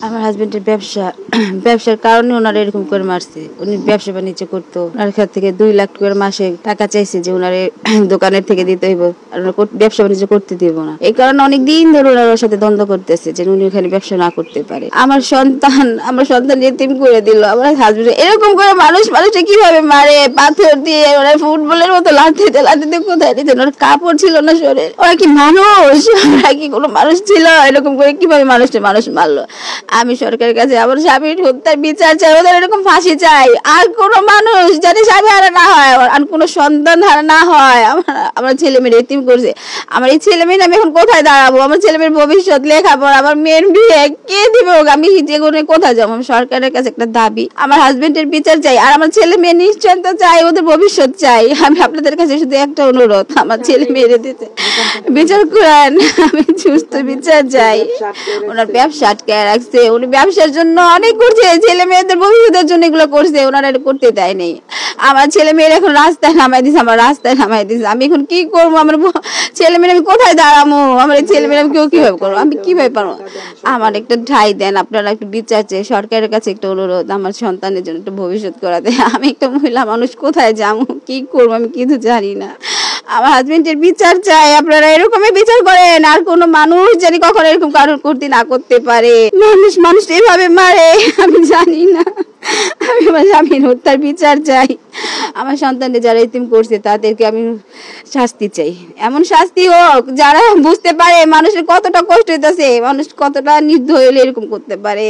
আমার হাজবেন্ডের ব্যবসা ব্যবসার কারণে ওনারা এরকম করে মারছে। উনি ব্যবসা বাণিজ্য করতো, ওনার কাছ থেকে 2 লাখ করে মাসে টাকা চাইছে যে ওনারে দোকানের থেকে দিতে হইব, আর ব্যবসা বাণিজ্য করতে দিব না। এই কারণে অনেকদিন ধরে ওনার ওর সাথে দ্বন্দ্ব করতেছে যে উনি ওখানে ব্যবসা না করতে পারে। আমার সন্তান এতিম করে দিল। আমার হাজবেন্ড এরকম করে মানুষকে কিভাবে মারে, পাথর দিয়ে ওরা ফুটবলের মতো লাথিতে কোথায় দিতে, ওনার কাপড় ছিল না শরীর। ওরা কি মানুষ? ওরা কি কোনো মানুষ ছিল? এরকম করে কিভাবে মানুষ মারলো? আমি সরকারের কাছে আমার স্বামীর হত্যার বিচার চাই, ওদের এরকম ফাঁসি চাই। আর কোনো মানুষ যাতে স্বামী হারা না হয়, আর কোনো সন্তান হারা না হয়। আমার ছেলে মেয়ে এতিম করছে। আমার এই ছেলে মেয়ে আমি এখন কোথায় দাঁড়াবো? আমার ছেলে মেয়ের ভবিষ্যৎ, লেখাপড়া, আমার মেয়ের বিয়ে কে দিবে? আমি যে কোনো কোথায় যাবো? আমি সরকারের কাছে একটা দাবি, আমার হাজবেন্ডের বিচার চাই, আর আমার ছেলে মেয়ে নিশ্চিন্ত চাই, ওদের ভবিষ্যৎ চাই। আমি আপনাদের কাছে শুধু একটা অনুরোধ, আমার ছেলে মেয়েরে দিতে বিচার করেন। আমি সুস্থ বিচার চাই। ওনার ব্যবসা আটকে রাখছে, উনি ব্যবসার জন্য অনেক করছে, ছেলে মেয়েদের ভবিষ্যতের জন্য এগুলো করছে, ওনারা এটা করতে দেয় নেই। আমার ছেলে মেয়ের এখন রাস্তায় নামাই দিছে, আমি এখন কি করবো? আমার ছেলে মেয়ে আমি কোথায় দাঁড়াবো? আমার ছেলে মেয়ে আমি কিভাবে করবো? আমি কিভাবে পারবো? আমার একটা ঠাঁই দেন, আপনারা একটু বিচার চাই, সরকারের কাছে একটা অনুরোধ, আমার সন্তানের জন্য একটা ভবিষ্যৎ করাতে। আমি একটা মহিলা মানুষ, কোথায় যাবো, কি করবো আমি কিছু জানি না। আমার হাজবেন্ডের বিচার চাই, আপনারা এরকমই বিচার করেন, আর কোনো মানুষ জানি কখনো এরকম কারোর করতে না করতে পারে। মানুষ এভাবে মারে, আমি জানি না। আমি আমার স্বামীর হত্যার বিচার চাই। আমার সন্তানদের যারা এতিম করছে তাদেরকে আমি শাস্তি চাই, এমন শাস্তি হোক যারা বুঝতে পারে মানুষের কতটা কষ্ট হইতেছে, মানুষ কতটা নির্দয় হলে এরকম করতে পারে।